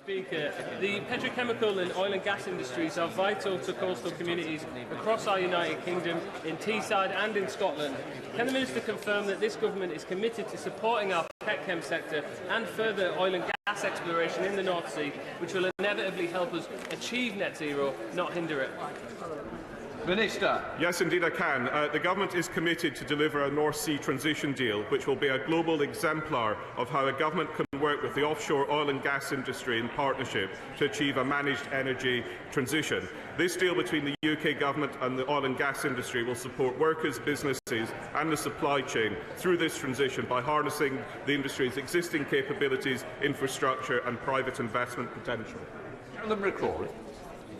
Speaker, the petrochemical and oil and gas industries are vital to coastal communities across our United Kingdom, in Teesside and in Scotland. Can the Minister confirm that this government is committed to supporting our petchem sector and further oil and gas exploration in the North Sea, which will inevitably help us achieve net zero, not hinder it? Minister. Yes, indeed I can. The government is committed to deliver a North Sea transition deal, which will be a global exemplar of how a government can work with the offshore oil and gas industry in partnership to achieve a managed energy transition. This deal between the UK government and the oil and gas industry will support workers, businesses and the supply chain through this transition by harnessing the industry's existing capabilities, infrastructure and private investment potential.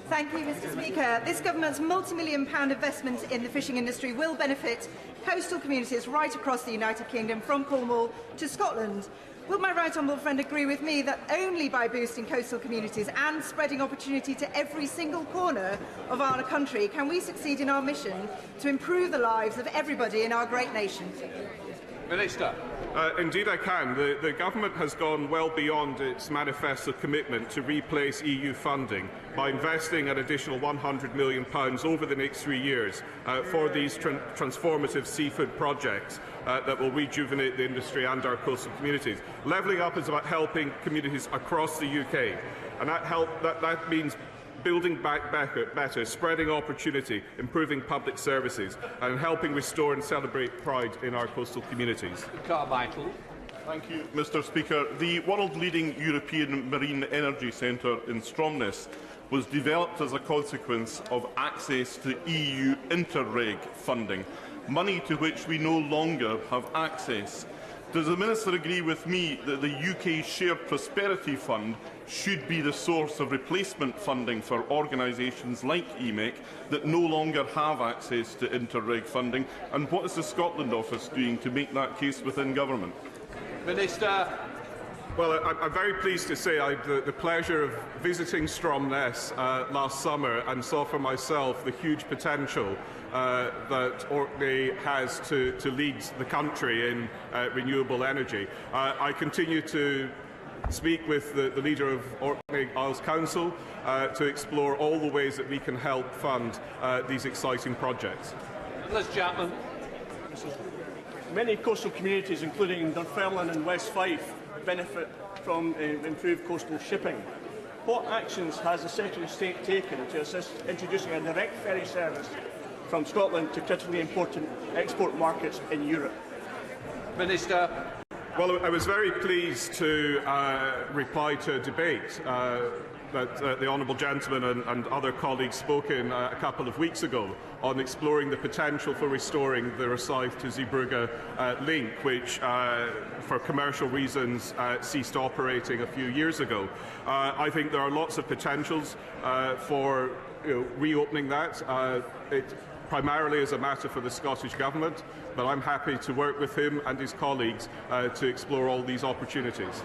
Thank you, Mr. Speaker. This government's multi-million-pound investment in the fishing industry will benefit coastal communities right across the United Kingdom, from Cornwall to Scotland. Will my right honourable friend agree with me that only by boosting coastal communities and spreading opportunity to every single corner of our country can we succeed in our mission to improve the lives of everybody in our great nation? Minister. Indeed I can. The government has gone well beyond its manifesto commitment to replace EU funding by investing an additional £100 million over the next 3 years for these transformative seafood projects that will rejuvenate the industry and our coastal communities. Levelling up is about helping communities across the UK, and that means building back better, spreading opportunity, improving public services and helping restore and celebrate pride in our coastal communities. Carmichael. Thank you, Mr. Speaker. The world-leading European Marine Energy Centre in Stromness was developed as a consequence of access to EU Interreg funding, money to which we no longer have access. Does the Minister agree with me that the UK Shared Prosperity Fund should be the source of replacement funding for organisations like EMEC that no longer have access to Interreg funding? And what is the Scotland Office doing to make that case within government? Minister. Well, I'm very pleased to say I had the pleasure of visiting Stromness last summer and saw for myself the huge potential that Orkney has to lead the country in renewable energy. I continue to speak with the leader of Orkney Isles Council to explore all the ways that we can help fund these exciting projects. Liz Chapman. Many coastal communities, including Dunfermline and West Fife, benefit from improved coastal shipping. What actions has the Secretary of State taken to assist introducing a direct ferry service from Scotland to critically important export markets in Europe? Minister. Well, I was very pleased to reply to a debate that the Honourable Gentleman and other colleagues spoke in a couple of weeks ago on exploring the potential for restoring the Rosyth to Zeebrugge link, which for commercial reasons ceased operating a few years ago. I think there are lots of potentials for reopening that. It primarily is a matter for the Scottish Government, but I'm happy to work with him and his colleagues to explore all these opportunities.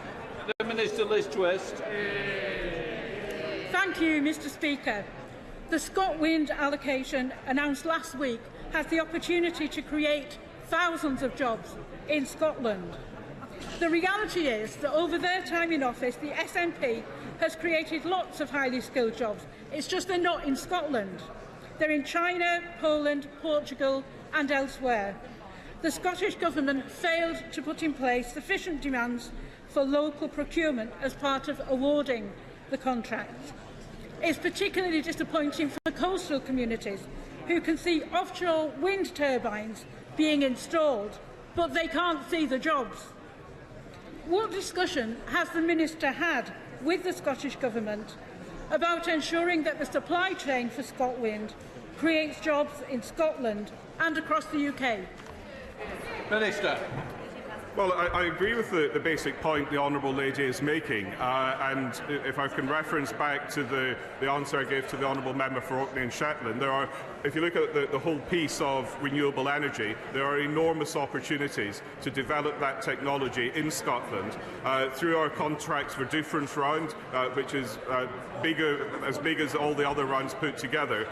The Minister, Liz Twist. Thank you, Mr. Speaker. The ScotWind allocation announced last week has the opportunity to create thousands of jobs in Scotland. The reality is that over their time in office, the SNP has created lots of highly skilled jobs. It's just they're not in Scotland. They're in China, Poland, Portugal and elsewhere. The Scottish Government failed to put in place sufficient demands for local procurement as part of awarding the contracts. It's particularly disappointing for coastal communities who can see offshore wind turbines being installed, but they can't see the jobs. What discussion has the Minister had with the Scottish Government about ensuring that the supply chain for ScotWind creates jobs in Scotland and across the UK? Minister. Well, I agree with the basic point the Honourable Lady is making, and if I can reference back to the answer I gave to the Honourable Member for Orkney and Shetland, if you look at the whole piece of renewable energy, there are enormous opportunities to develop that technology in Scotland through our contracts for difference round, which is as big as all the other rounds put together.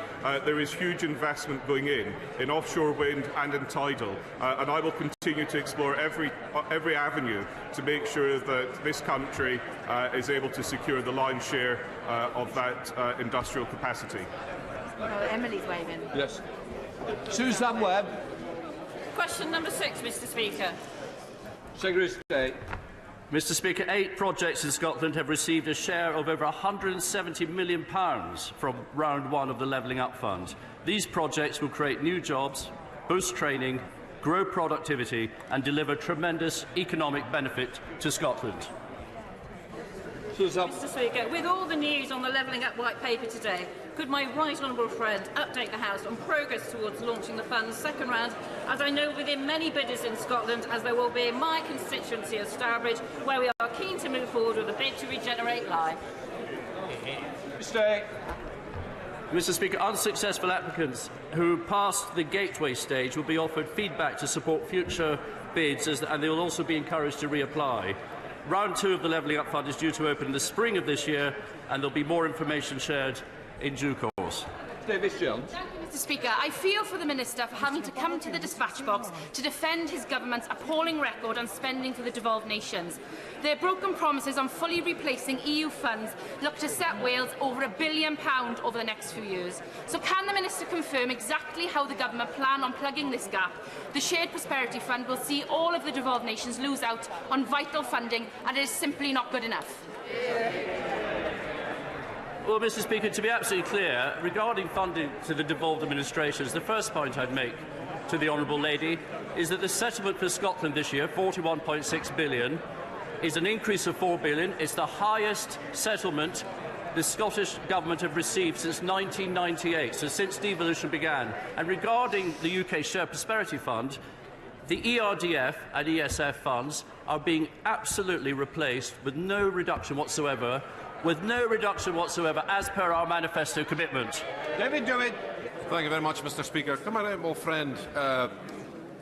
There is huge investment going in offshore wind and in tidal, and I will continue to explore every every avenue to make sure that this country is able to secure the lion's share of that industrial capacity. Emily's waving. Yes. Susan Webb. Question number 6, Mr. Speaker. Secretary of State. Mr. Speaker, 8 projects in Scotland have received a share of over £170 million from round 1 of the Levelling Up Fund. These projects will create new jobs, boost training, grow productivity and deliver tremendous economic benefit to Scotland. Mr. Speaker, with all the news on the Levelling Up White Paper today, could my right honourable friend update the House on progress towards launching the fund's second round, as I know within many bidders in Scotland, as there will be in my constituency of Stourbridge, where we are keen to move forward with a bid to regenerate life. Mr. Speaker, unsuccessful applicants who passed the gateway stage will be offered feedback to support future bids, and they will also be encouraged to reapply. Round 2 of the Levelling Up Fund is due to open in the spring of this year, and there will be more information shared in due course. Davis Jones. Mr. Speaker, I feel for the Minister for having to come to the dispatch box to defend his government's appalling record on spending for the devolved nations. Their broken promises on fully replacing EU funds look to set Wales over £1 billion over the next few years. So can the Minister confirm exactly how the government plan on plugging this gap? The Shared Prosperity Fund will see all of the devolved nations lose out on vital funding, and it is simply not good enough. Well, Mr. Speaker, to be absolutely clear, regarding funding to the devolved administrations, the first point I'd make to the Honourable Lady is that the settlement for Scotland this year, £41.6 billion, is an increase of £4 billion. It's the highest settlement the Scottish Government have received since 1998, so since devolution began. And regarding the UK Shared Prosperity Fund, the ERDF and ESF funds are being absolutely replaced with no reduction whatsoever, as per our manifesto commitment. David Dewitt. Thank you very much, Mr. Speaker. Can my honourable friend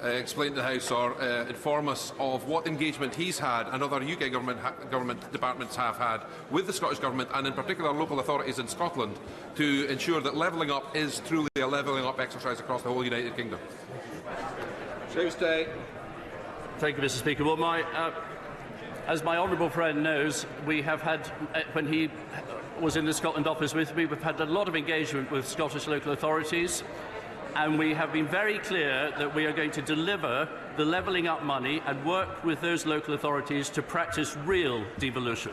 explain to the House or inform us of what engagement he's had and other UK government departments have had with the Scottish Government and in particular local authorities in Scotland to ensure that levelling up is truly a levelling up exercise across the whole United Kingdom? Tuesday. Thank you, Mr. Speaker. Well, as my honourable friend knows, we have had, when he was in the Scotland office with me, we've had a lot of engagement with Scottish local authorities, and we have been very clear that we are going to deliver the levelling up money and work with those local authorities to practice real devolution.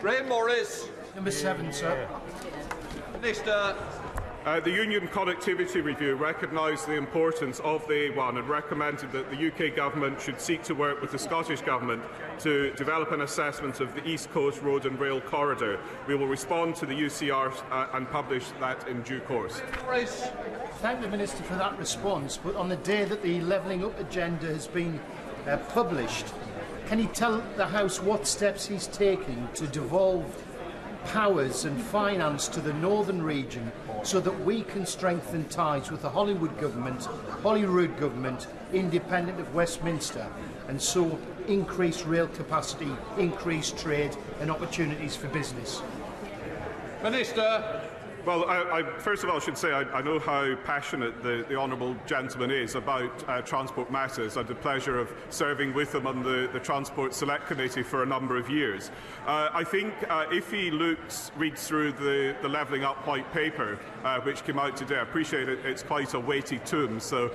Ray Morris. Number 7, sir. Minister. The Union Connectivity Review recognised the importance of the A1 and recommended that the UK Government should seek to work with the Scottish Government to develop an assessment of the East Coast Road and Rail Corridor. We will respond to the UCR and publish that in due course. Thank the Minister for that response, but on the day that the Levelling Up agenda has been published, can he tell the House what steps he's taking to devolve powers and finance to the northern region so that we can strengthen ties with the Holyrood government, independent of Westminster, and so increase rail capacity, increase trade and opportunities for business? Minister. Well, first of all, I should say I know how passionate the honourable gentleman is about transport matters. I had the pleasure of serving with him on the Transport Select Committee for a number of years. I think if he reads through the Levelling Up White Paper, which came out today, I appreciate it's quite a weighty tome, so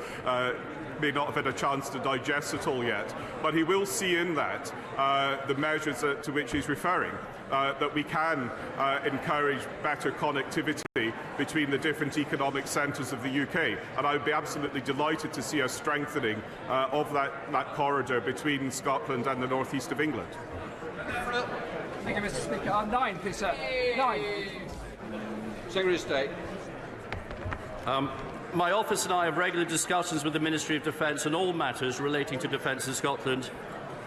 may not have had a chance to digest it all yet, but he will see in that the measures to which he's referring. That we can encourage better connectivity between the different economic centres of the UK. And I would be absolutely delighted to see a strengthening of that corridor between Scotland and the north east of England. Thank you, Mr. Speaker. 9, please, sir. 9. Secretary of State. My office and I have regular discussions with the Ministry of Defence on all matters relating to defence in Scotland,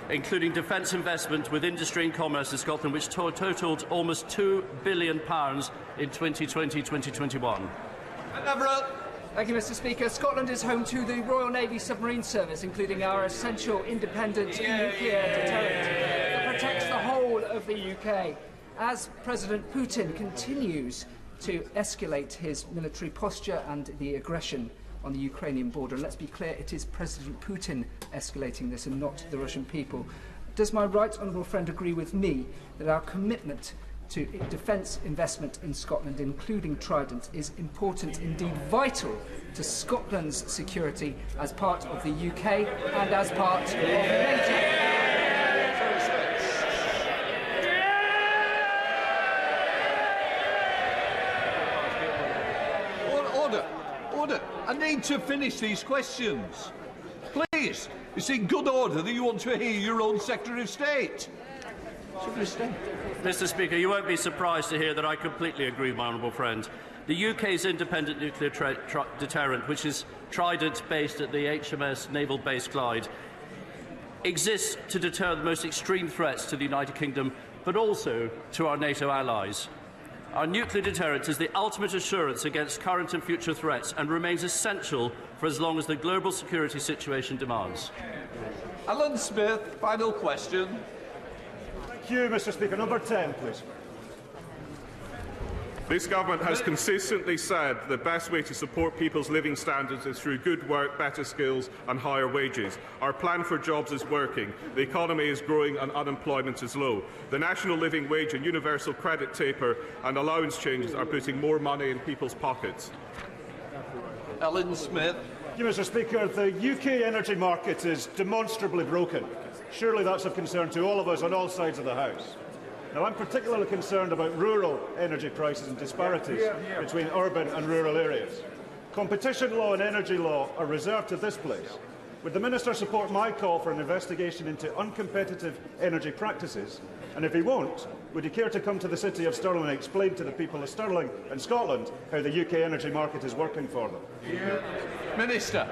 including defence investment with industry and commerce in Scotland, which totalled almost £2 billion in 2020-2021. Thank you, Mr. Speaker. Scotland is home to the Royal Navy Submarine Service, including our essential independent nuclear deterrent that protects the whole of the UK. As President Putin continues to escalate his military posture and the aggression on the Ukrainian border. And let's be clear, it is President Putin escalating this and not the Russian people. Does my right honourable friend agree with me that our commitment to defence investment in Scotland, including Trident, is important, indeed vital, to Scotland's security as part of the UK and as part of NATO? Order. I need to finish these questions. Please. It's in good order that you want to hear your own Secretary of State. Secretary of State. Mr. Speaker, you won't be surprised to hear that I completely agree with my honourable friend. The UK's independent nuclear deterrent, which is Trident based at the HMS Naval Base Clyde, exists to deter the most extreme threats to the United Kingdom, but also to our NATO allies. Our nuclear deterrent is the ultimate assurance against current and future threats and remains essential for as long as the global security situation demands. Alan Smith, final question. Thank you, Mr. Speaker. Number 10, please. This government has consistently said the best way to support people's living standards is through good work, better skills and higher wages. Our plan for jobs is working. The economy is growing and unemployment is low. The national living wage and universal credit taper and allowance changes are putting more money in people's pockets. Alan Smith. Thank you, Mr. Speaker. The UK energy market is demonstrably broken. Surely that's of concern to all of us on all sides of the House. Now, I'm particularly concerned about rural energy prices and disparities between urban and rural areas. Competition law and energy law are reserved to this place. Would the Minister support my call for an investigation into uncompetitive energy practices? And if he won't, would he care to come to the city of Stirling and explain to the people of Stirling and Scotland how the UK energy market is working for them? Minister.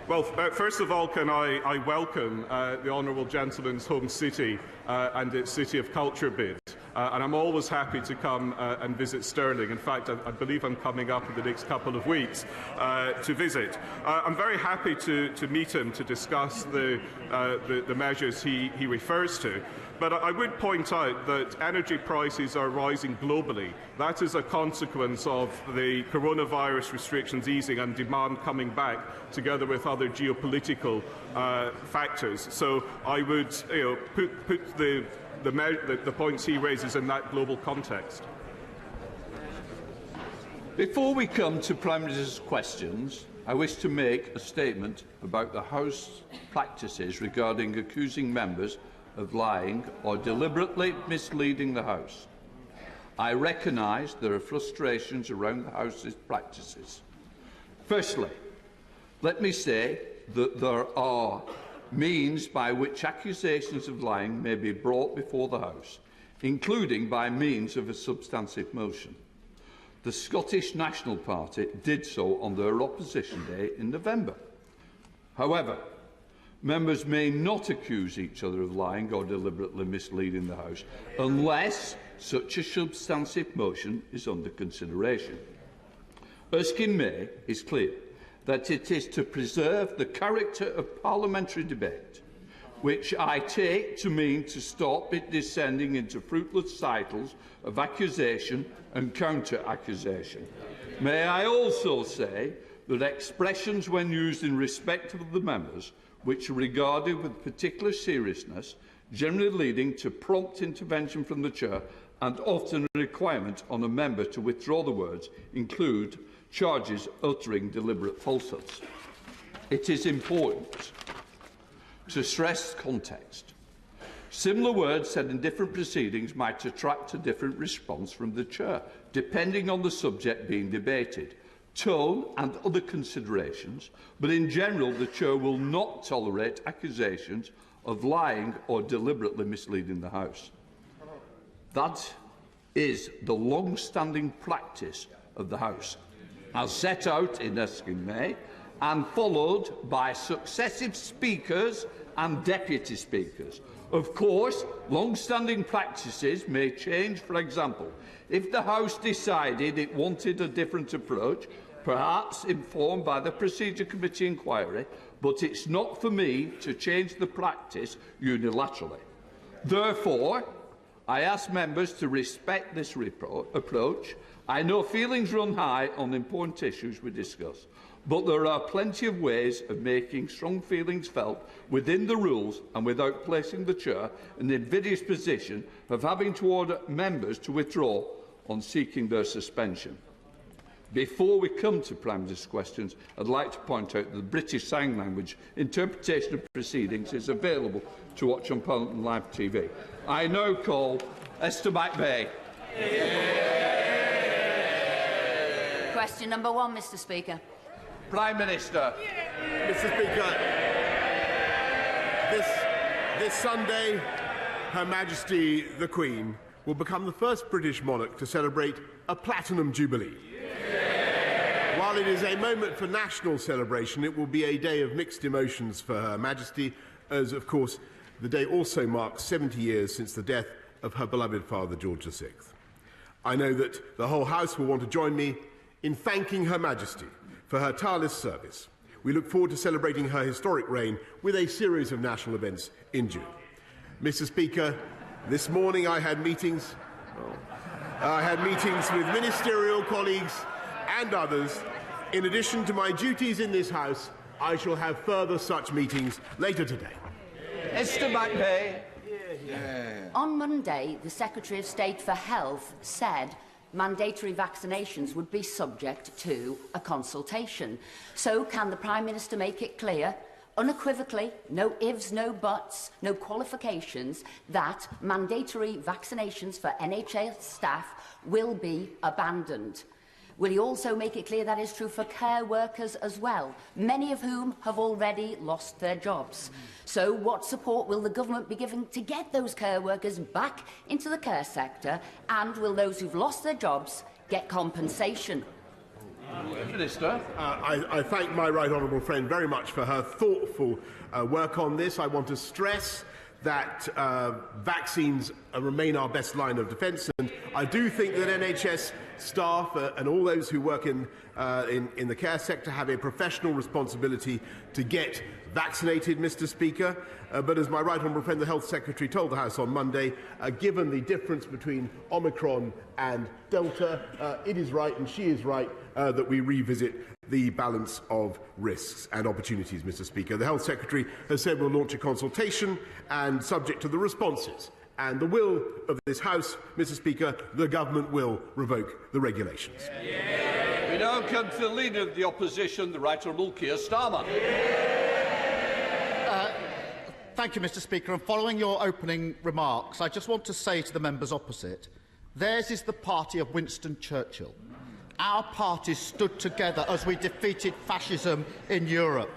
Well, first of all, can I welcome the honourable gentleman's home city and its City of Culture bid. And I'm always happy to come and visit Stirling. In fact, I believe I'm coming up in the next couple of weeks to visit. I'm very happy to meet him to discuss the measures he refers to. But I would point out that energy prices are rising globally. That is a consequence of the coronavirus restrictions easing and demand coming back, together with other geopolitical factors. So I would put the points he raises in that global context. Before we come to Prime Minister's questions, I wish to make a statement about the House practices regarding accusing members of lying or deliberately misleading the House. I recognise there are frustrations around the House's practices. Firstly, let me say that there are means by which accusations of lying may be brought before the House, including by means of a substantive motion. The Scottish National Party did so on their opposition day in November. However, members may not accuse each other of lying or deliberately misleading the House unless such a substantive motion is under consideration. Erskine May is clear that it is to preserve the character of parliamentary debate, which I take to mean to stop it descending into fruitless cycles of accusation and counter-accusation. May I also say that expressions when used in respect of the members which are regarded with particular seriousness, generally leading to prompt intervention from the Chair and often a requirement on a member to withdraw the words, include charges uttering deliberate falsehoods. It is important to stress context. Similar words said in different proceedings might attract a different response from the Chair, depending on the subject being debated, tone and other considerations, but in general the Chair will not tolerate accusations of lying or deliberately misleading the House. That is the long-standing practice of the House, as set out in Erskine May and followed by successive speakers and deputy speakers. Of course, long-standing practices may change. For example, if the House decided it wanted a different approach, perhaps informed by the Procedure Committee inquiry, but it's not for me to change the practice unilaterally. Therefore, I ask members to respect this approach. I know feelings run high on important issues we discuss, But there are plenty of ways of making strong feelings felt within the rules and without placing the Chair in the invidious position of having to order members to withdraw on seeking their suspension. Before we come to Prime Minister's questions, I'd like to point out that the British Sign Language interpretation of proceedings is available to watch on Parliament Live TV. I now call Esther McVeigh. Question number 1, Mr. Speaker. Prime Minister. Mr. Speaker, this Sunday, Her Majesty the Queen will become the first British monarch to celebrate a Platinum Jubilee. While it is a moment for national celebration, it will be a day of mixed emotions for Her Majesty, as, of course, the day also marks 70 years since the death of her beloved father, George VI. I know that the whole House will want to join me in thanking Her Majesty for her tireless service. We look forward to celebrating her historic reign with a series of national events in June. Mr. Speaker, this morning I had meetings with ministerial colleagues and others. In addition to my duties in this House, I shall have further such meetings later today. Esther McVeigh. On Monday, the Secretary of State for Health said mandatory vaccinations would be subject to a consultation. So can the Prime Minister make it clear, unequivocally, no ifs, no buts, no qualifications, that mandatory vaccinations for NHS staff will be abandoned? Will he also make it clear that is true for care workers as well, many of whom have already lost their jobs? So what support will the government be giving to get those care workers back into the care sector, and will those who've lost their jobs get compensation? Minister. I thank my right honourable friend very much for her thoughtful work on this. I want to stress that vaccines remain our best line of defence, and I do think that NHS staff and all those who work in the care sector have a professional responsibility to get vaccinated, Mr. Speaker. But as my right honourable friend, the Health Secretary, told the House on Monday, given the difference between Omicron and Delta, it is right, and she is right, that we revisit the balance of risks and opportunities, Mr. Speaker. The Health Secretary has said we'll launch a consultation, and subject to the responses and the will of this House, Mr. Speaker, the government will revoke the regulations. We now come to the Leader of the Opposition, the Right Honourable Keir Starmer. Thank you, Mr. Speaker. And following your opening remarks, I just want to say to the members opposite, theirs is the party of Winston Churchill. Our parties stood together as we defeated fascism in Europe.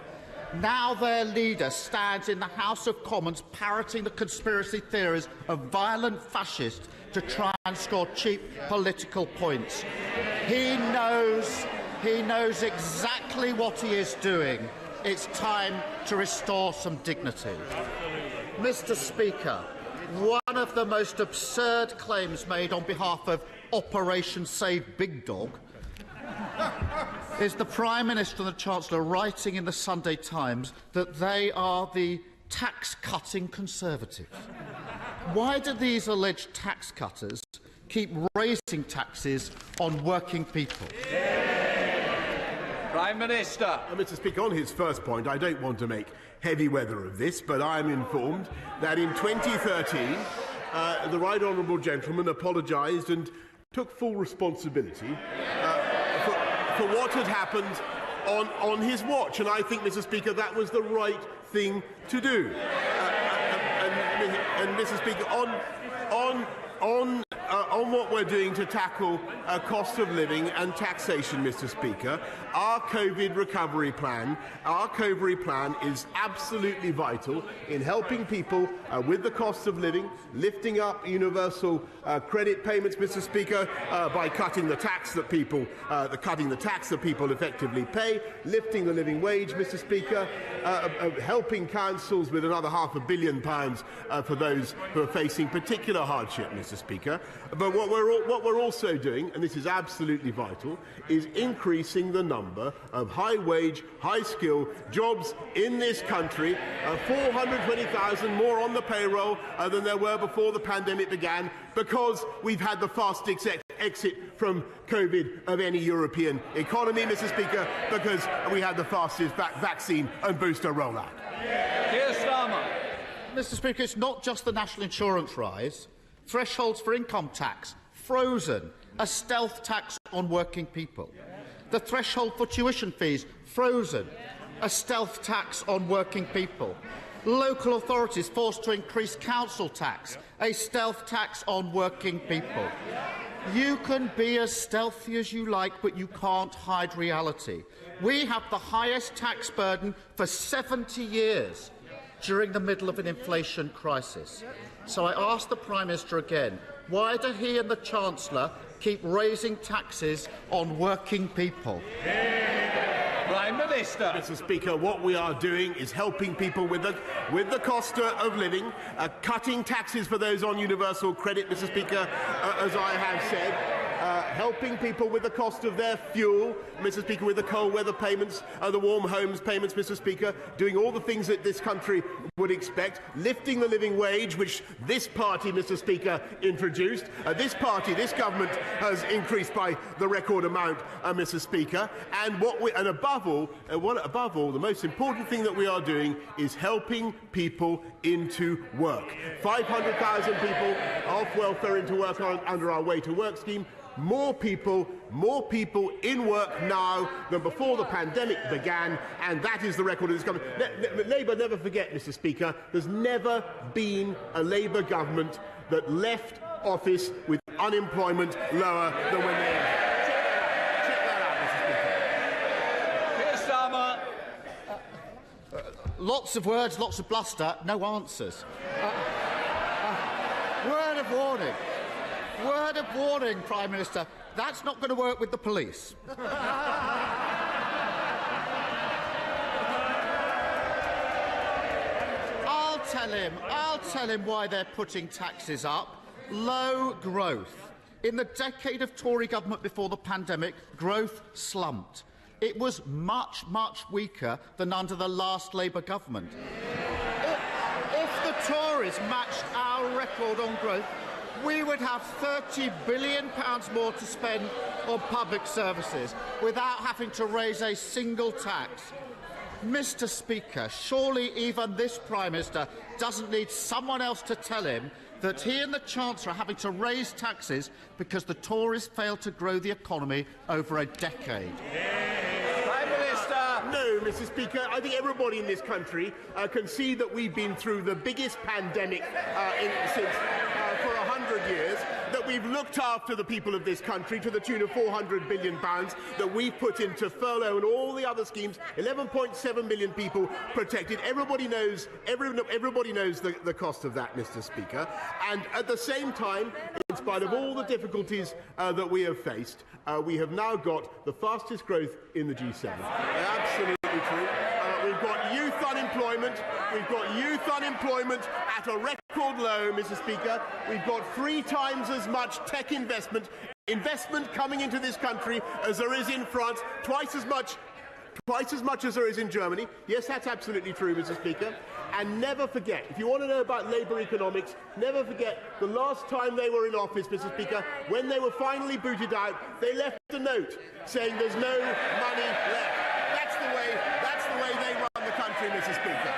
Now their leader stands in the House of Commons parroting the conspiracy theories of violent fascists to try and score cheap political points. He knows exactly what he is doing. It's time to restore some dignity. Mr. Speaker, one of the most absurd claims made on behalf of Operation Save Big Dog is the Prime Minister and the Chancellor writing in the Sunday Times that they are the tax-cutting Conservatives. Why do these alleged tax cutters keep raising taxes on working people? Prime Minister. Mr. Speaker, on his first point, I don't want to make heavy weather of this, but I am informed that in 2013, the right honourable gentleman apologised and took full responsibility for what had happened on his watch, and I think, Mr. Speaker, that was the right thing to do. And Mr. Speaker, on what we're doing to tackle cost of living and taxation, Mr. Speaker, our COVID recovery plan is absolutely vital in helping people with the cost of living, lifting up universal credit payments, Mr. Speaker, by cutting the tax that people effectively pay, lifting the living wage, Mr. Speaker, helping councils with another £500 million for those who are facing particular hardship, Mr. Speaker. But what we're also doing, and this is absolutely vital, is increasing the number of high-wage, high-skill jobs in this country. 420,000 more on the payroll than there were before the pandemic began, because we've had the fastest exit from COVID of any European economy, Mr. Speaker, because we had the fastest vaccine and booster rollout. Mr. Speaker, it's not just the national insurance rise. Thresholds for income tax frozen. A stealth tax on working people. The threshold for tuition fees frozen. A stealth tax on working people. Local authorities forced to increase council tax. A stealth tax on working people. You can be as stealthy as you like, but you can't hide reality. We have the highest tax burden for 70 years during the middle of an inflation crisis. So I ask the Prime Minister again, why do he and the Chancellor keep raising taxes on working people? Prime Minister. Mr. Speaker, what we are doing is helping people with the cost of living, cutting taxes for those on universal credit, Mr. Speaker, as I have said, helping people with the cost of their fuel, Mr. Speaker, with the cold weather payments, the warm homes payments, Mr. Speaker, doing all the things that this country would expect, lifting the living wage, which this party, Mr. Speaker, introduced. This party, this government, has increased by the record amount, Mr. Speaker. And above all, the most important thing that we are doing is helping people into work. 500,000 people off welfare into work under our Way to Work scheme. More people in work now than before the pandemic began, and that is the record of this government. Labour, never forget, Mr. Speaker, there's never been a Labour government that left office with unemployment lower than when they entered. Check that out, Mr. Speaker. Lots of words, lots of bluster, no answers. Word of warning. Word of warning, Prime Minister. That's not going to work with the police. I'll tell him why they're putting taxes up. Low growth. In the decade of Tory government before the pandemic, growth slumped. It was much, much weaker than under the last Labour government. If the Tories matched our record on growth, we would have £30 billion more to spend on public services without having to raise a single tax. Mr. Speaker, surely even this Prime Minister doesn't need someone else to tell him that he and the Chancellor are having to raise taxes because the Tories failed to grow the economy over a decade. No, Mr. Speaker, I think everybody in this country can see that we've been through the biggest pandemic since for 100 years, that we've looked after the people of this country to the tune of £400 billion, that we've put into furlough and all the other schemes, 11.7 million people protected. Everybody knows the cost of that, Mr. Speaker. And at the same time, in spite of all the difficulties that we have faced, we have now got the fastest growth in the G7. Absolutely true. We've got youth unemployment. We've got youth unemployment at a record low, Mr. Speaker. We've got 3 times as much tech investment coming into this country as there is in France, twice as much as there is in Germany. Yes, that's absolutely true, Mr. Speaker. And never forget, if you want to know about Labour economics, never forget the last time they were in office, Mr. Speaker, when they were finally booted out, they left a note saying there's no money left. That's the way they run the country, Mr. Speaker.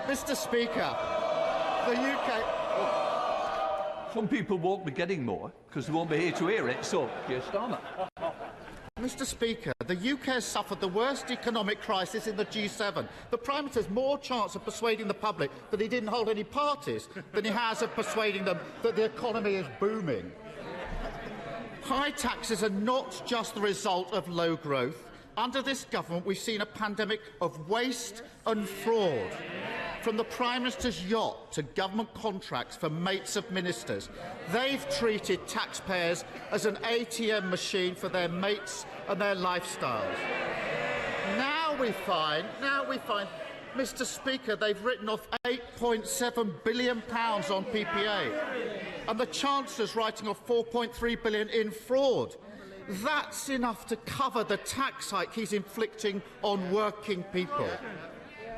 Mr. Speaker, the UK... Some people won't be getting more because they won't be here to hear it, so Keir Starmer. Mr. Speaker, the UK has suffered the worst economic crisis in the G7. The Prime Minister has more chance of persuading the public that he didn't hold any parties than he has of persuading them that the economy is booming. High taxes are not just the result of low growth. Under this government, we've seen a pandemic of waste and fraud. From the Prime Minister's yacht to government contracts for mates of ministers, they've treated taxpayers as an ATM machine for their mates and their lifestyles. Now we find, Mr. Speaker, they've written off £8.7 billion on PPA, and the Chancellor's writing off £4.3 billion in fraud. That's enough to cover the tax hike he's inflicting on working people.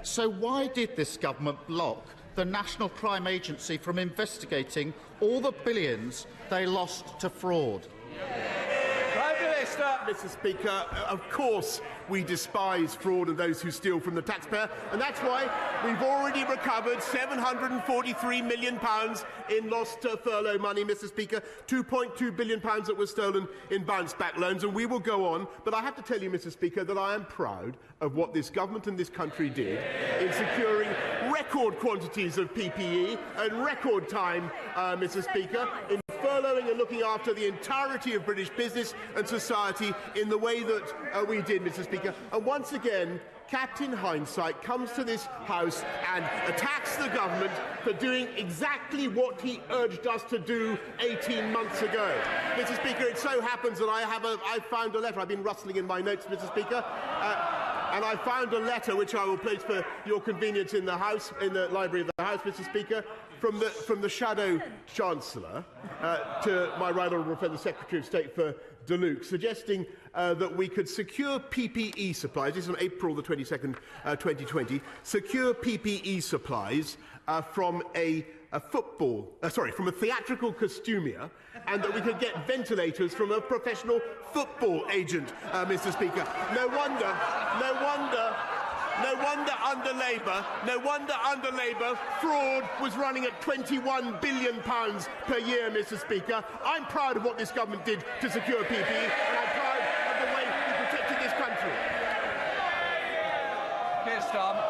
So why did this government block the National Crime Agency from investigating all the billions they lost to fraud? Mr. Speaker, of course we despise fraud and those who steal from the taxpayer, and that's why we've already recovered £743 million in lost furlough money, Mr. Speaker, £2.2 billion that was stolen in bounce-back loans, and we will go on. But I have to tell you, Mr. Speaker, that I am proud of what this government and this country did in securing record quantities of PPE and record time, Mr. Speaker, in furloughing and looking after the entirety of British business and society in the way that we did, Mr. Speaker. And once again, Captain Hindsight comes to this House and attacks the government for doing exactly what he urged us to do 18 months ago. Mr. Speaker, it so happens that I found a letter. I've been rustling in my notes, Mr. Speaker. And I found a letter which I will place for your convenience in the House, in the library of the House, Mr. Speaker, from the Shadow Chancellor to my right honourable friend, the Secretary of State for Deluxe, suggesting that we could secure PPE supplies. This is on April the 22nd, 2020. Secure PPE supplies from from a theatrical costumier, and that we could get ventilators from a professional football agent, Mr. Speaker. No wonder under Labour, fraud was running at £21 billion per year, Mr. Speaker. I'm proud of what this government did to secure PPE, and I'm proud of the way we protected this country. Keir Starmer.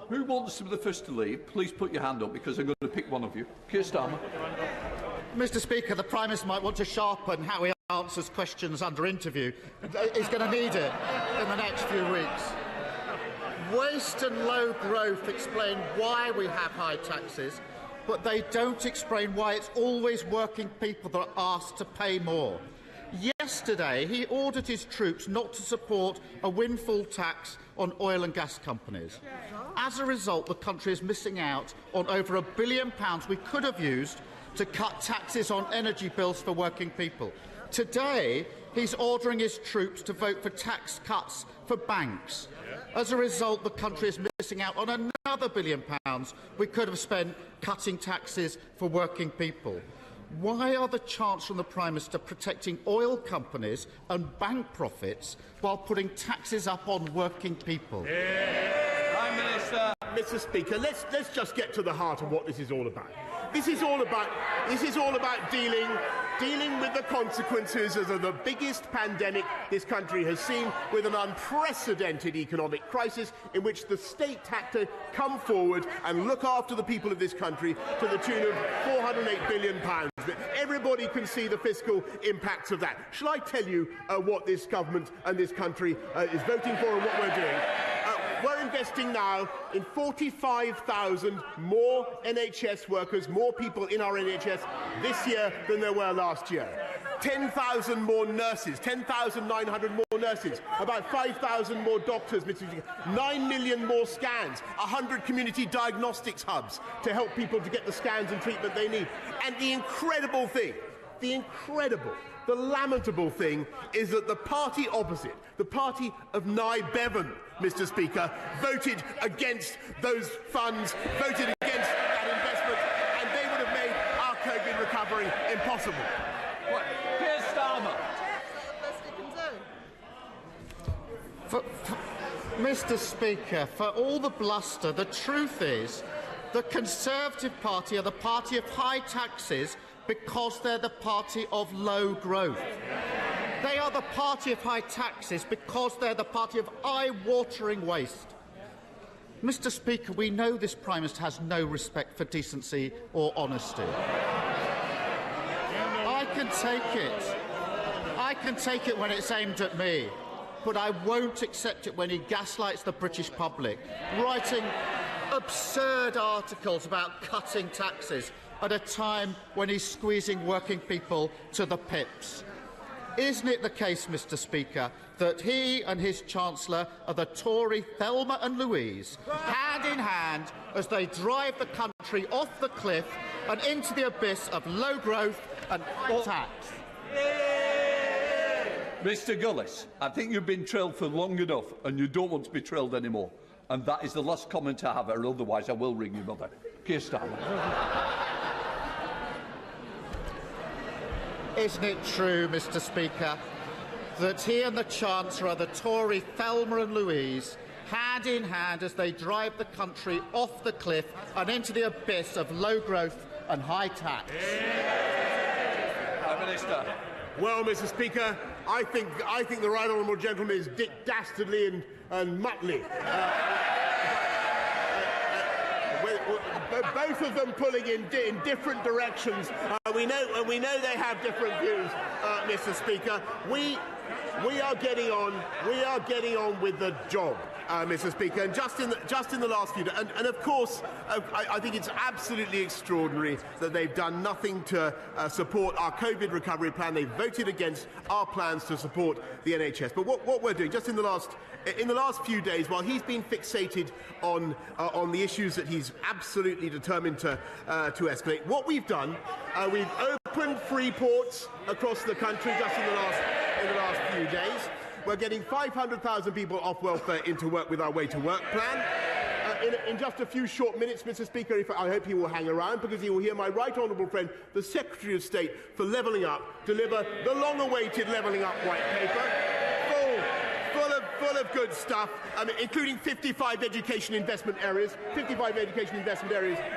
Who wants to be the first to leave? Please put your hand up, because I'm going to pick one of you. Keir Starmer. Mr. Speaker, the Prime Minister might want to sharpen how he answers questions under interview. He's going to need it in the next few weeks. Waste and low growth explain why we have high taxes, but they don't explain why it's always working people that are asked to pay more. Yesterday, he ordered his troops not to support a windfall tax on oil and gas companies. As a result, the country is missing out on over £1 billion we could have used to cut taxes on energy bills for working people. Today, he's ordering his troops to vote for tax cuts for banks. As a result, the country is missing out on another £1 billion we could have spent cutting taxes for working people. Why are the Chancellor and the Prime Minister protecting oil companies and bank profits while putting taxes up on working people? Prime Minister. Mr. Speaker, let's just get to the heart of what this is all about. This is all about dealing with the consequences of the biggest pandemic this country has seen, with an unprecedented economic crisis in which the state had to come forward and look after the people of this country to the tune of £408 billion. Everybody can see the fiscal impacts of that. Shall I tell you what this government and this country is voting for and what we're doing? We're investing now in 45,000 more NHS workers, more people in our NHS this year than there were last year. 10,000 more nurses, 10,900 more nurses, about 5,000 more doctors, Mr. Speaker, 9 million more scans, 100 community diagnostics hubs to help people to get the scans and treatment they need. And the incredible thing, the lamentable thing is that the party opposite, the party of Nye Bevan, Mr. Speaker, voted against those funds, voted against that investment, and they would have made our COVID recovery impossible. Keir Starmer. Mr. Speaker, for all the bluster, the truth is the Conservative Party are the party of high taxes because they're the party of low growth. They are the party of high taxes because they're the party of eye-watering waste. Mr. Speaker, we know this Prime Minister has no respect for decency or honesty. I can take it when it's aimed at me, but I won't accept it when he gaslights the British public, writing absurd articles about cutting taxes at a time when he's squeezing working people to the pips. Isn't it the case, Mr. Speaker, that he and his Chancellor are the Tory Thelma and Louise, hand in hand, as they drive the country off the cliff and into the abyss of low growth and tax? Mr. Gullis, I think you've been trailed for long enough and you don't want to be trailed anymore. And that is the last comment I have, or otherwise I will ring your mother. Keir Starmer. Isn't it true, Mr. Speaker, that he and the Chancellor, the Tory Thelma and Louise, hand in hand as they drive the country off the cliff and into the abyss of low growth and high tax? Prime Minister. Well, Mr. Speaker, I think the right honourable gentleman is Dick Dastardly and Muttley. Both of them pulling in different directions. We know they have different views, Mr. Speaker. We are getting on with the job, Mr. Speaker, and just in the last few days, and of course, I think it's absolutely extraordinary that they've done nothing to support our COVID recovery plan. They've voted against our plans to support the NHS. But what we're doing, just in the last few days, while he's been fixated on the issues that he's absolutely determined to escalate, what we've done, we've opened free ports across the country just in the last few days. We're getting 500,000 people off welfare into work with our Way to Work plan. In just a few short minutes, Mr. Speaker, I hope he will hang around, because he will hear my right honourable friend, the Secretary of State for Levelling Up, deliver the long-awaited Levelling Up white paper, full of good stuff, including 55 education investment areas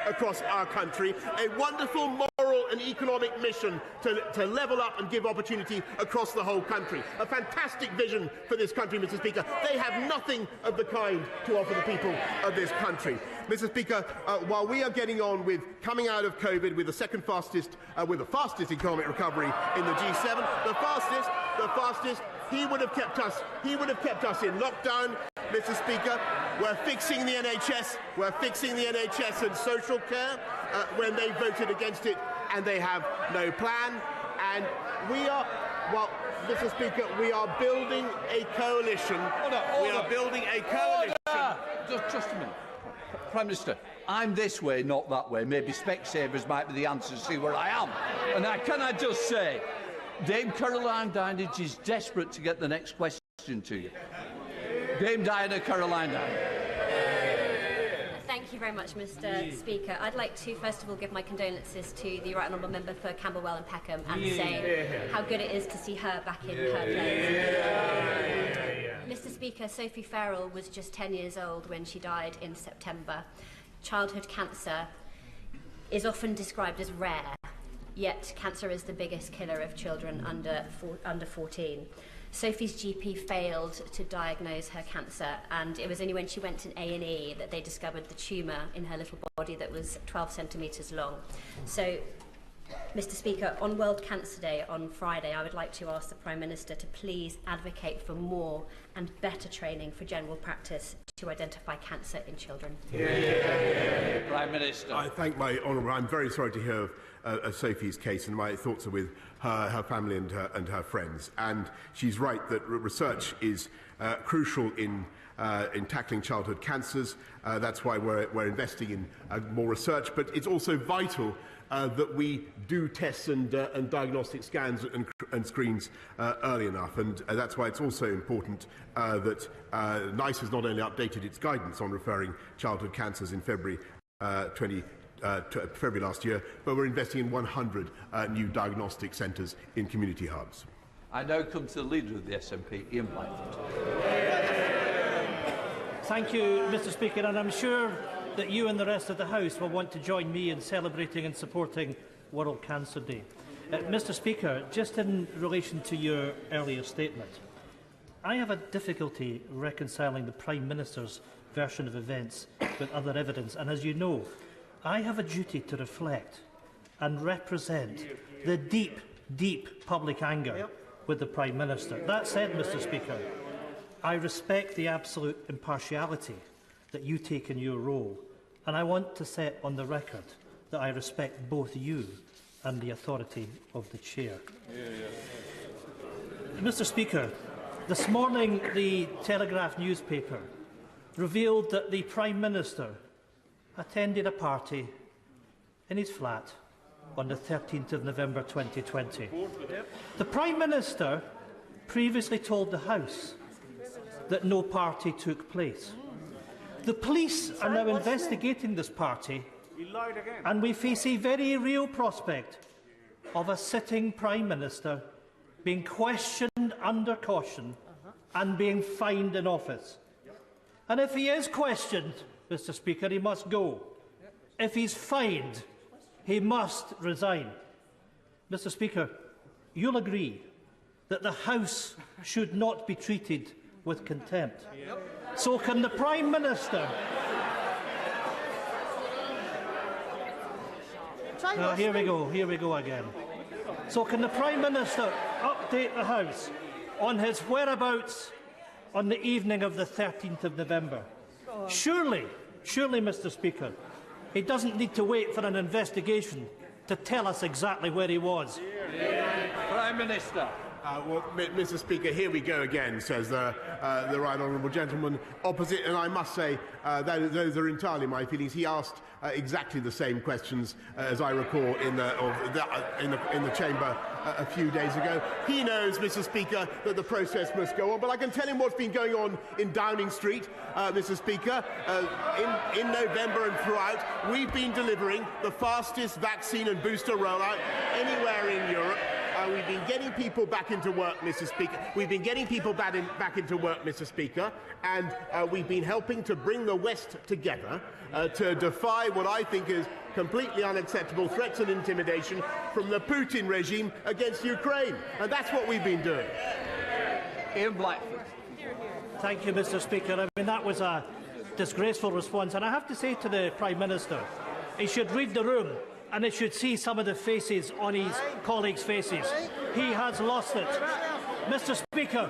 across our country. A wonderful moral and economic mission to level up and give opportunity across the whole country. A fantastic vision for this country, Mr. Speaker. They have nothing of the kind to offer the people of this country. Mr. Speaker, while we are getting on with coming out of COVID with the fastest economic recovery in the G7, the fastest. He would have kept us in lockdown, Mr. Speaker. We're fixing the NHS. We're fixing the NHS and social care when they voted against it, and they have no plan. And we are, well, Mr. Speaker, we are building a coalition. We are building a coalition. Just a minute. Prime Minister, I'm this way, not that way. Maybe Specsavers might be the answer to see where I am. And can I just say, Dame Caroline Dinage is desperate to get the next question to you. Dame Diana Caroline Dinage. Thank you very much, Mr. Speaker. I'd like to, first of all, give my condolences to the Right Honourable Member for Camberwell and Peckham and say how good it is to see her back in her place. Mr. Speaker, Sophie Farrell was just 10 years old when she died in September. Childhood cancer is often described as rare, yet cancer is the biggest killer of children under 14. Sophie's GP failed to diagnose her cancer, and it was only when she went to A&E that they discovered the tumour in her little body that was 12 centimetres long. So, Mr. Speaker, on World Cancer Day on Friday, I would like to ask the Prime Minister to please advocate for more and better training for general practice to identify cancer in children. Prime Minister. I thank my honourable. I'm very sorry to hear of Sophie's case, and my thoughts are with her family and her friends. And she's right that research is crucial in tackling childhood cancers. That's why we're investing in more research. But it's also vital that we do tests and diagnostic scans and screens early enough, and that's why it's also important that NICE has not only updated its guidance on referring childhood cancers in February February last year, but we're investing in 100 new diagnostic centres in community hubs. I now come to the Leader of the SNP, Ian Blackford. Thank you, Mr. Speaker, and I'm sure that you and the rest of the House will want to join me in celebrating and supporting World Cancer Day. Mr. Speaker, just in relation to your earlier statement, I have a difficulty reconciling the Prime Minister's version of events with other evidence, and as you know, I have a duty to reflect and represent the deep, deep public anger with the Prime Minister. That said, Mr. Speaker, I respect the absolute impartiality that you take in your role, and I want to set on the record that I respect both you and the authority of the Chair. Mr. Speaker, this morning the Telegraph newspaper revealed that the Prime Minister attended a party in his flat on the 13th of November 2020. The Prime Minister previously told the House that no party took place. The police are now investigating this party, and we face a very real prospect of a sitting Prime Minister being questioned under caution and being fined in office. And if he is questioned, Mr. Speaker, he must go. If he's fined, he must resign. Mr. Speaker, you'll agree that the House should not be treated with contempt. So can the Prime Minister... here we go again. So can the Prime Minister update the House on his whereabouts on the evening of the 13th of November? Surely, Mr. Speaker, he doesn't need to wait for an investigation to tell us exactly where he was. Prime Minister. Well, Mr. Speaker, here we go again, says the right honourable gentleman opposite, and I must say those are entirely my feelings. He asked exactly the same questions as I recall in the chamber a few days ago. He knows, Mr. Speaker, that the process must go on, but I can tell him what's been going on in Downing Street, Mr. Speaker. In November and throughout, we've been delivering the fastest vaccine and booster rollout anywhere in Europe. We've been getting people back into work, Mr. Speaker. We've been getting people back into work, Mr. Speaker, and we've been helping to bring the West together to defy what I think is completely unacceptable threats and intimidation from the Putin regime against Ukraine. And that's what we've been doing. Ian Blackford. Thank you, Mr. Speaker. I mean, that was a disgraceful response. And I have to say to the Prime Minister, he should read the room and he should see some of the faces on his colleagues' faces. He has lost it. Mr. Speaker,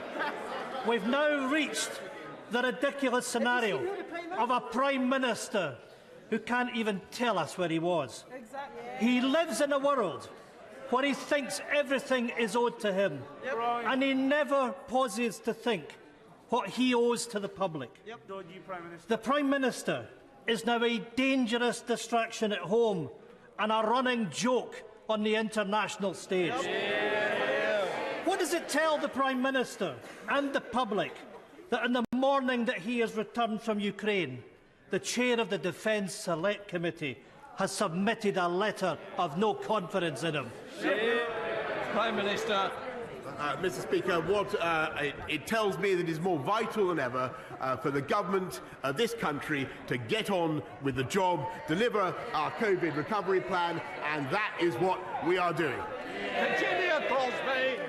we've now reached the ridiculous scenario of a Prime Minister who can't even tell us where he was. He lives in a world where he thinks everything is owed to him, and he never pauses to think what he owes to the public. The Prime Minister is now a dangerous distraction at home and a running joke on the international stage. What does it tell the Prime Minister and the public that in the morning that he has returned from Ukraine, the chair of the Defence Select Committee has submitted a letter of no confidence in him? Prime Minister. Mr. Speaker, it tells me that it is more vital than ever for the government of this country to get on with the job, deliver our COVID recovery plan, and that is what we are doing. Virginia Crosby.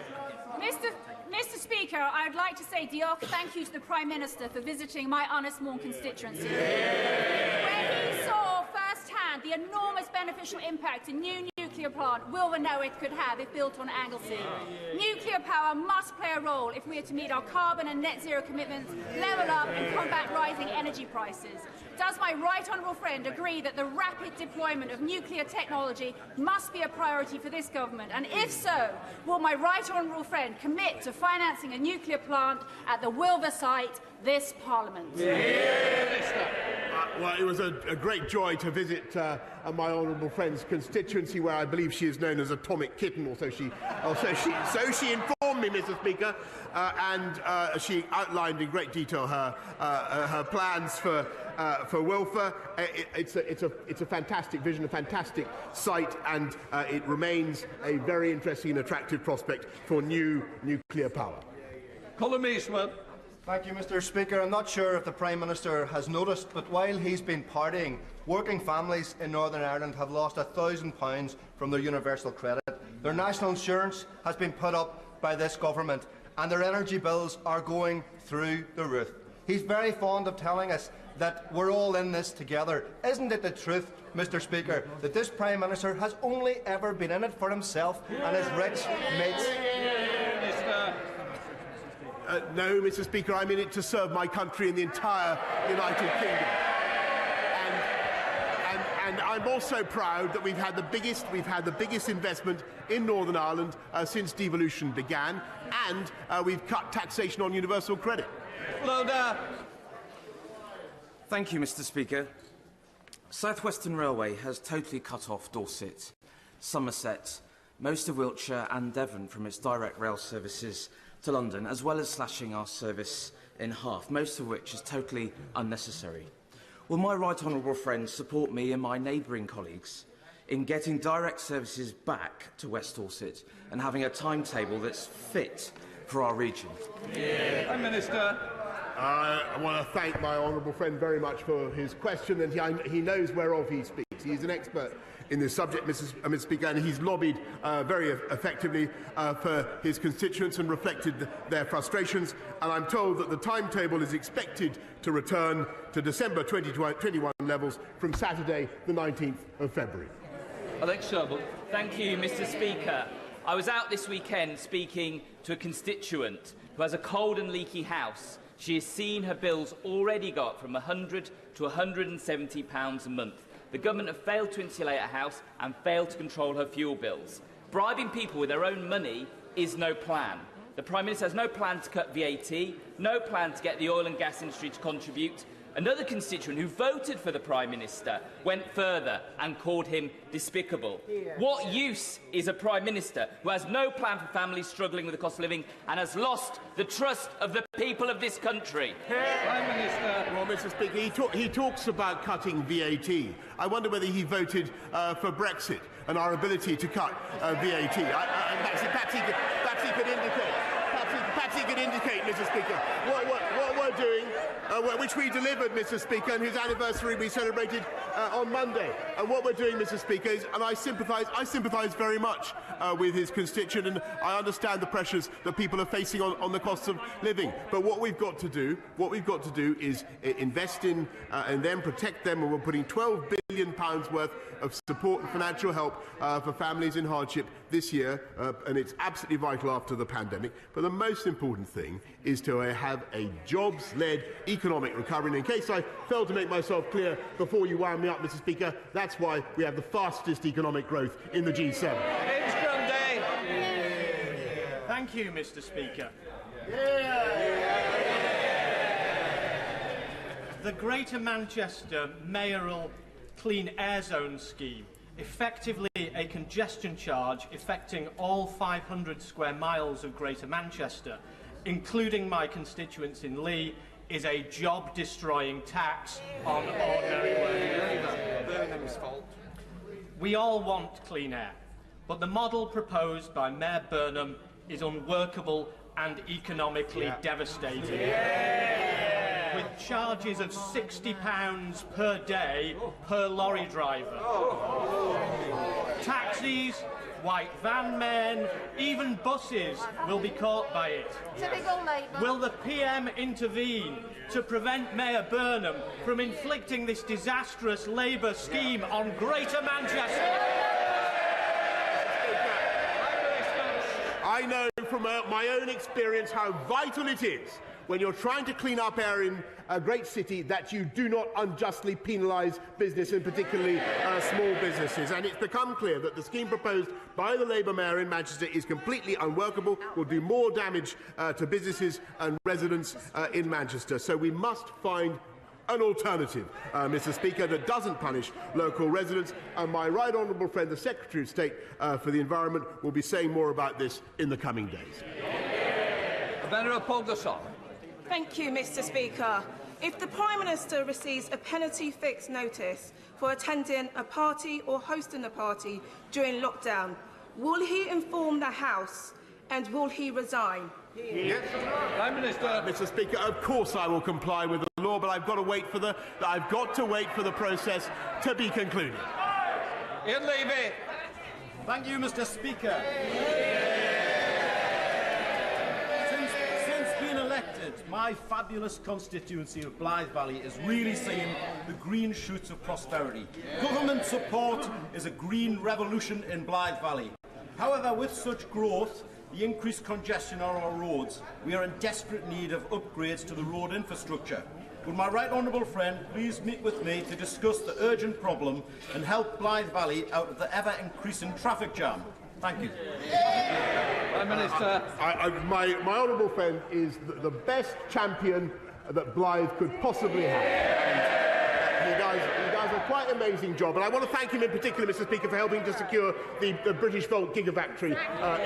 Mr. Speaker, I would like to say thank you to the Prime Minister for visiting my Honest Mourn constituency, where he saw firsthand the enormous beneficial impact a new nuclear plant will know it could have if built on Anglesey. Nuclear power must play a role if we are to meet our carbon and net zero commitments, level up and combat rising energy prices. Does my right honourable friend agree that the rapid deployment of nuclear technology must be a priority for this government? And if so, will my right honourable friend commit to financing a nuclear plant at the Wilver site this Parliament? Well, it was a great joy to visit my honourable friend's constituency, where I believe she is known as Atomic Kitten, or so she informed me, Mr. Speaker, and she outlined in great detail her plans for Wilfer. It's a fantastic vision, a fantastic site, and it remains a very interesting and attractive prospect for new nuclear power. Colin Eastman. Thank you, Mr. Speaker. I'm not sure if the Prime Minister has noticed, but while he's been partying, working families in Northern Ireland have lost £1,000 from their universal credit. Their national insurance has been put up by this government, and their energy bills are going through the roof. He's very fond of telling us that we're all in this together. Isn't it the truth, Mr. Speaker, that this Prime Minister has only ever been in it for himself and his rich mates? No, Mr. Speaker, I'm in it to serve my country and the entire United Kingdom. And I'm also proud that we've had the biggest investment in Northern Ireland since devolution began, and we've cut taxation on universal credit. Thank you, Mr. Speaker. South Western Railway has totally cut off Dorset, Somerset, most of Wiltshire and Devon from its direct rail services to London, as well as slashing our service in half, most of which is totally unnecessary. Will my right honourable friend support me and my neighbouring colleagues in getting direct services back to West Dorset and having a timetable that's fit for our region? Prime Minister. I want to thank my honourable friend very much for his question, and he knows whereof he speaks. He's an expert in this subject, Mr. Speaker, and he's lobbied very effectively for his constituents and reflected their frustrations. And I'm told that the timetable is expected to return to December 2021 levels from Saturday, the 19th of February. Alex Sherbel. Thank you, Mr. Speaker. I was out this weekend speaking to a constituent who has a cold and leaky house. She has seen her bills already go up from £100 to £170 a month. The government have failed to insulate her house and failed to control her fuel bills. Bribing people with their own money is no plan. The Prime Minister has no plan to cut VAT, no plan to get the oil and gas industry to contribute. Another constituent who voted for the Prime Minister went further and called him despicable. What use is a Prime Minister who has no plan for families struggling with the cost of living and has lost the trust of the people of this country? Prime Minister. Well, Mr. Speaker, he talks about cutting VAT. I wonder whether he voted for Brexit and our ability to cut VAT. Perhaps he could indicate. Perhaps he could indicate, Mr. Speaker, what we're doing, which we delivered, Mr. Speaker, and whose anniversary we celebrated on Monday. And what we're doing, Mr. Speaker, is, and I sympathise very much with his constituent, and I understand the pressures that people are facing on the cost of living. But what we've got to do is invest in and then protect them, and we're putting £12 billion worth of support and financial help for families in hardship this year, and it's absolutely vital after the pandemic. But the most important thing is to have a jobs-led economic recovery. And in case I failed to make myself clear before you wound me up, Mr. Speaker, that's why we have the fastest economic growth in the G7. Thank you, Mr. Speaker. The Greater Manchester Mayoral Clean Air Zone scheme, effectively a congestion charge affecting all 500 square miles of Greater Manchester, including my constituents in Lee, is a job-destroying tax on ordinary workers. We all want clean air, but the model proposed by Mayor Burnham is unworkable and economically devastating. With charges of £60 per day per lorry driver. Taxis, white van men, even buses will be caught by it. Will the PM intervene to prevent Mayor Burnham from inflicting this disastrous Labour scheme on Greater Manchester? I know from my own experience how vital it is when you're trying to clean up air in a great city that you do not unjustly penalise business, and particularly small businesses. And it's become clear that the scheme proposed by the Labour Mayor in Manchester is completely unworkable, will do more damage to businesses and residents in Manchester. So we must find an alternative, Mr. Speaker, that doesn't punish local residents. And my right honourable friend, the Secretary of State for the Environment, will be saying more about this in the coming days. Thank you, Mr. Speaker. If the Prime Minister receives a penalty fixed notice for attending a party or hosting a party during lockdown, will he inform the House and will he resign? Yes. Prime Minister. Mr. Speaker, of course I will comply with the law, but I've got to wait for the process to be concluded. Ian Levy. Thank you, Mr. Speaker. Since being elected, my fabulous constituency of Blythe Valley is really seeing the green shoots of prosperity. Government support is a green revolution in Blythe Valley. However, with such growth, the increased congestion on our roads, we are in desperate need of upgrades to the road infrastructure. Would my right honourable friend please meet with me to discuss the urgent problem and help Blythe Valley out of the ever-increasing traffic jam? Thank you. Prime Minister. My honourable friend is the best champion that Blythe could possibly have. And he does a quite amazing job. And I want to thank him in particular, Mr. Speaker, for helping to secure the British Volt gigafactory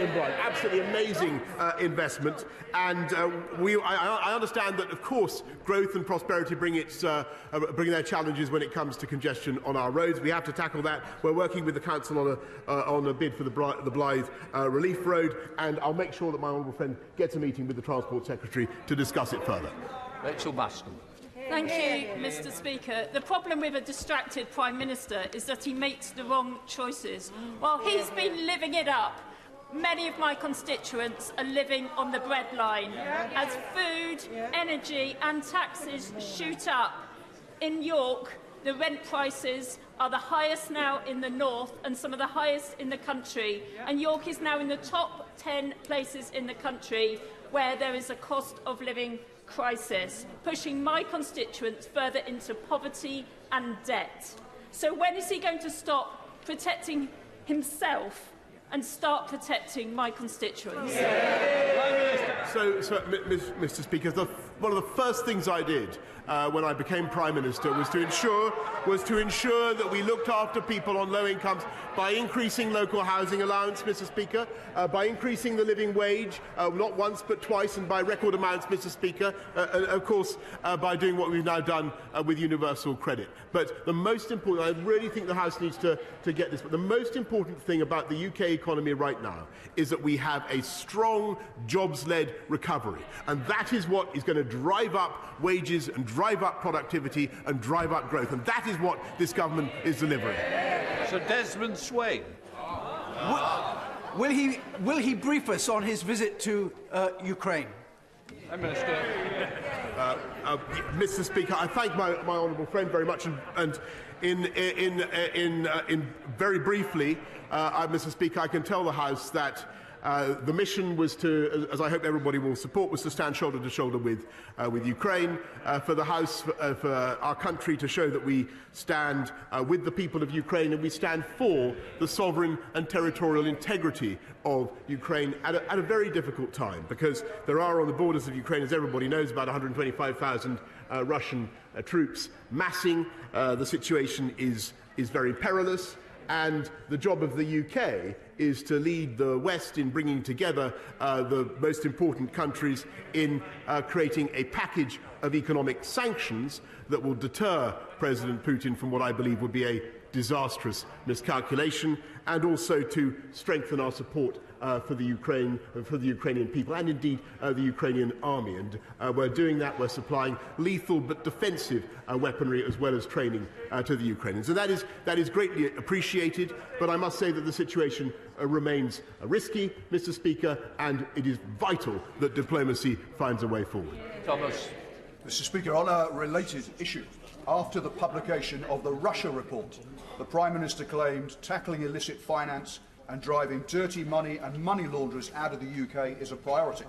in Brighton. Absolutely amazing investment. And I understand that, of course, growth and prosperity bring their challenges when it comes to congestion on our roads. We have to tackle that. We're working with the Council on a bid for the Blythe Relief Road, and I'll make sure that my honourable friend gets a meeting with the Transport Secretary to discuss it further. Rachel Baston. Thank you, Mr. Speaker. The problem with a distracted Prime Minister is that he makes the wrong choices. While he's been living it up, many of my constituents are living on the breadline as food, energy and taxes shoot up. In York, the rent prices are the highest now in the north and some of the highest in the country. And York is now in the top 10 places in the country where there is a cost of living crisis, pushing my constituents further into poverty and debt. So when is he going to stop protecting himself and start protecting my constituents? So, Mr. Speaker, one of the first things I did when I became Prime Minister was to ensure that we looked after people on low incomes by increasing local housing allowance, Mr. Speaker, by increasing the living wage, not once but twice, and by record amounts, Mr. Speaker, and of course by doing what we've now done with universal credit. But the most important, I really think the House needs to get this, but the most important thing about the UK economy right now is that we have a strong jobs-led recovery, and that is what is going to drive up wages and drive up productivity and drive up growth, and that is what this government is delivering. So Desmond Swain. Will he brief us on his visit to Ukraine? Prime Minister. Mr. Speaker, I thank my honourable friend very much, and in very briefly, Mr. Speaker, I can tell the House that the mission was to, as I hope everybody will support, was to stand shoulder to shoulder with Ukraine, for the House, for our country to show that we stand with the people of Ukraine and we stand for the sovereign and territorial integrity of Ukraine at a very difficult time, because there are on the borders of Ukraine, as everybody knows, about 125,000 Russian troops massing. The situation is very perilous. And the job of the UK is to lead the West in bringing together the most important countries in creating a package of economic sanctions that will deter President Putin from what I believe would be a disastrous miscalculation, and also to strengthen our support for the Ukrainian people and indeed the Ukrainian army. And we're doing that. We're supplying lethal but defensive weaponry as well as training to the Ukrainians. And that is greatly appreciated. But I must say that the situation remains risky, Mr. Speaker, and it is vital that diplomacy finds a way forward. Thomas. Mr. Speaker, on a related issue, after the publication of the Russia report, the Prime Minister claimed tackling illicit finance and driving dirty money and money launderers out of the UK is a priority.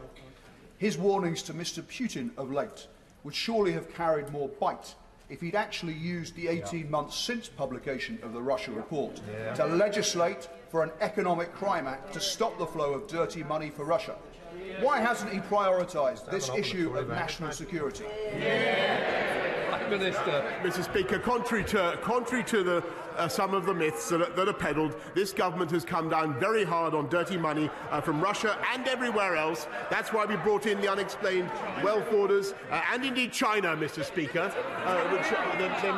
His warnings to Mr. Putin of late would surely have carried more bite if he'd actually used the 18 months since publication of the Russia report to legislate for an economic crime act to stop the flow of dirty money for Russia. Why hasn't he prioritised this issue of national security? Mr. Speaker, contrary to some of the myths that are peddled, this government has come down very hard on dirty money from Russia and everywhere else. That's why we brought in the unexplained wealth orders and indeed China, Mr. Speaker, which they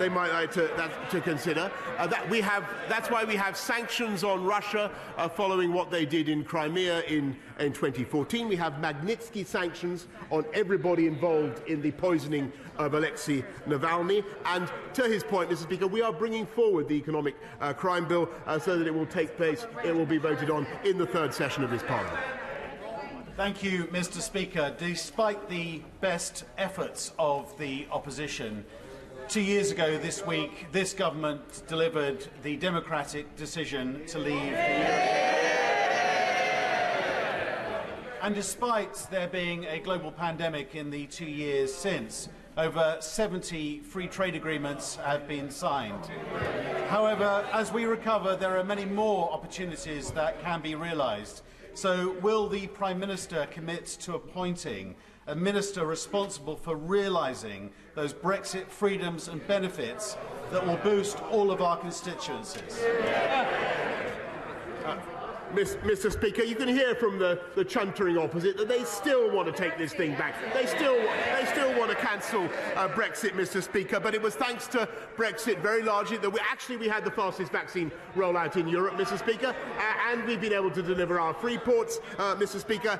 might like to consider. That's why we have sanctions on Russia following what they did in Crimea in 2014. We have Magnitsky sanctions on everybody involved in the poisoning of Alexei Navalny. And to his point, Mr. Speaker, we are bringing forward the economic crime bill so that it will take place, it will be voted on in the third session of this Parliament. Thank you, Mr. Speaker. Despite the best efforts of the opposition, 2 years ago this week, this government delivered the democratic decision to leave the European Union. And despite there being a global pandemic in the 2 years since, over 70 free trade agreements have been signed. However, as we recover, there are many more opportunities that can be realised. So will the Prime Minister commit to appointing a minister responsible for realising those Brexit freedoms and benefits that will boost all of our constituencies. Mr. Speaker, you can hear from the chuntering opposite that they still want to take this thing back. They still want to cancel Brexit, Mr. Speaker. But it was thanks to Brexit very largely that we had the fastest vaccine rollout in Europe, Mr. Speaker, and we've been able to deliver our free ports, Mr. Speaker,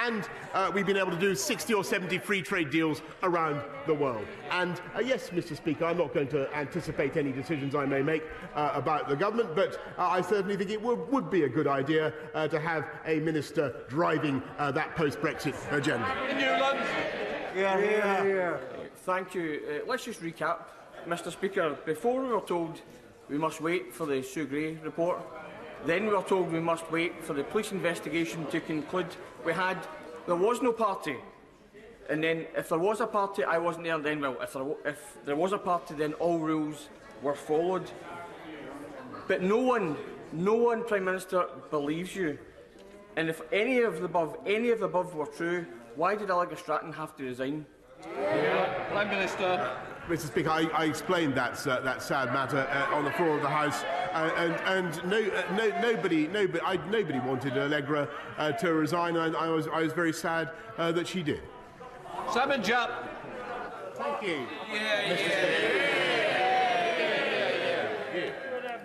and we've been able to do 60 or 70 free trade deals around the world. And yes, Mr. Speaker, I'm not going to anticipate any decisions I may make about the government, but I certainly think it would be a good idea to have a minister driving that post-Brexit agenda. Thank you. Let's just recap, Mr. Speaker. Before we were told we must wait for the Sue Gray report, then we were told we must wait for the police investigation to conclude. There was no party, and then if there was a party, I wasn't there. Then, well, if there was a party, then all rules were followed. But no one, Prime Minister, believes you. And if any of the above were true, why did Allegra Stratton have to resign? Prime Minister. Mr. Speaker, I explained that sad matter on the floor of the House, and nobody wanted Allegra to resign, and I was very sad that she did. Simon Jupp. Thank you.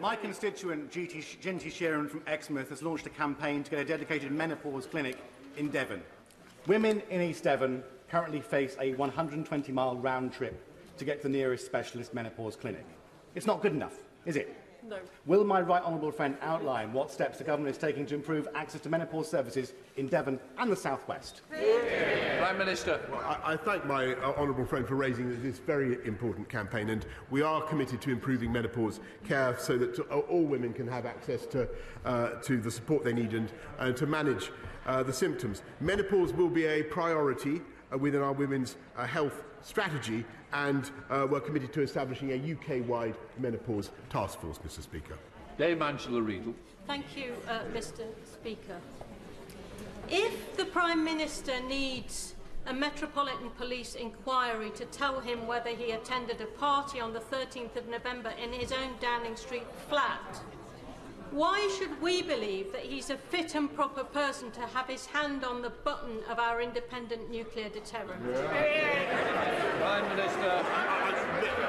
My constituent, Ginty Sharon from Exmouth, has launched a campaign to get a dedicated menopause clinic in Devon. Women in East Devon currently face a 120-mile round trip to get to the nearest specialist menopause clinic. It's not good enough, is it? No. Will my right honourable friend outline what steps the government is taking to improve access to menopause services in Devon and the South West? Prime Minister. I thank my honourable friend for raising this very important campaign, and we are committed to improving menopause care so that all women can have access to the support they need and to manage the symptoms. Menopause will be a priority within our women's health strategy, and we're committed to establishing a UK-wide menopause task force, Mr. Speaker. Dame Angela Riedel. Thank you, Mr. Speaker. If the Prime Minister needs a Metropolitan Police inquiry to tell him whether he attended a party on the 13th of November in his own Downing Street flat, why should we believe that he's a fit and proper person to have his hand on the button of our independent nuclear deterrent? Prime Minister.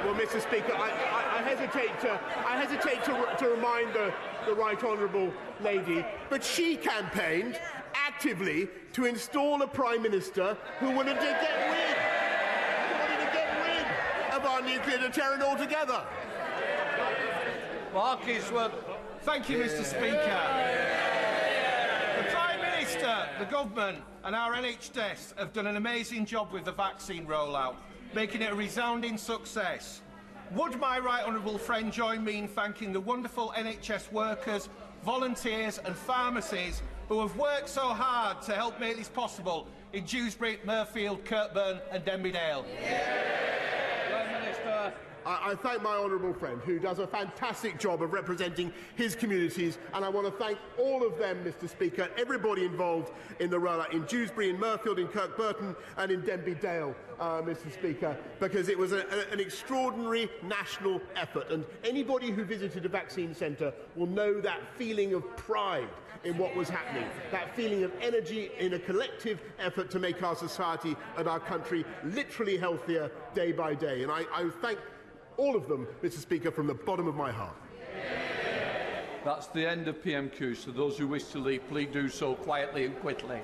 Well, Mr. Speaker, I hesitate to remind the right honourable lady, but she campaigned actively to install a Prime Minister who wanted to get rid of our nuclear deterrent altogether. Mark Isworth. Thank you, Mr. Speaker. The Prime Minister, the Government and our NHS have done an amazing job with the vaccine rollout, making it a resounding success. Would my right honourable friend join me in thanking the wonderful NHS workers, volunteers and pharmacies who have worked so hard to help make this possible in Dewsbury, Mirfield, Kirkburn and Denbydale? Prime Minister. I thank my honourable friend, who does a fantastic job of representing his communities, and I want to thank all of them, Mr. Speaker, everybody involved in the rollout in Dewsbury, in Mirfield, in Kirkburton and in Denbydale, Mr. Speaker, because it was an extraordinary national effort, and anybody who visited a vaccine centre will know that feeling of pride in what was happening, that feeling of energy in a collective effort to make our society and our country literally healthier day by day. And I thank all of them, Mr. Speaker, from the bottom of my heart. That's the end of PMQ, so those who wish to leave, please do so quietly and quickly.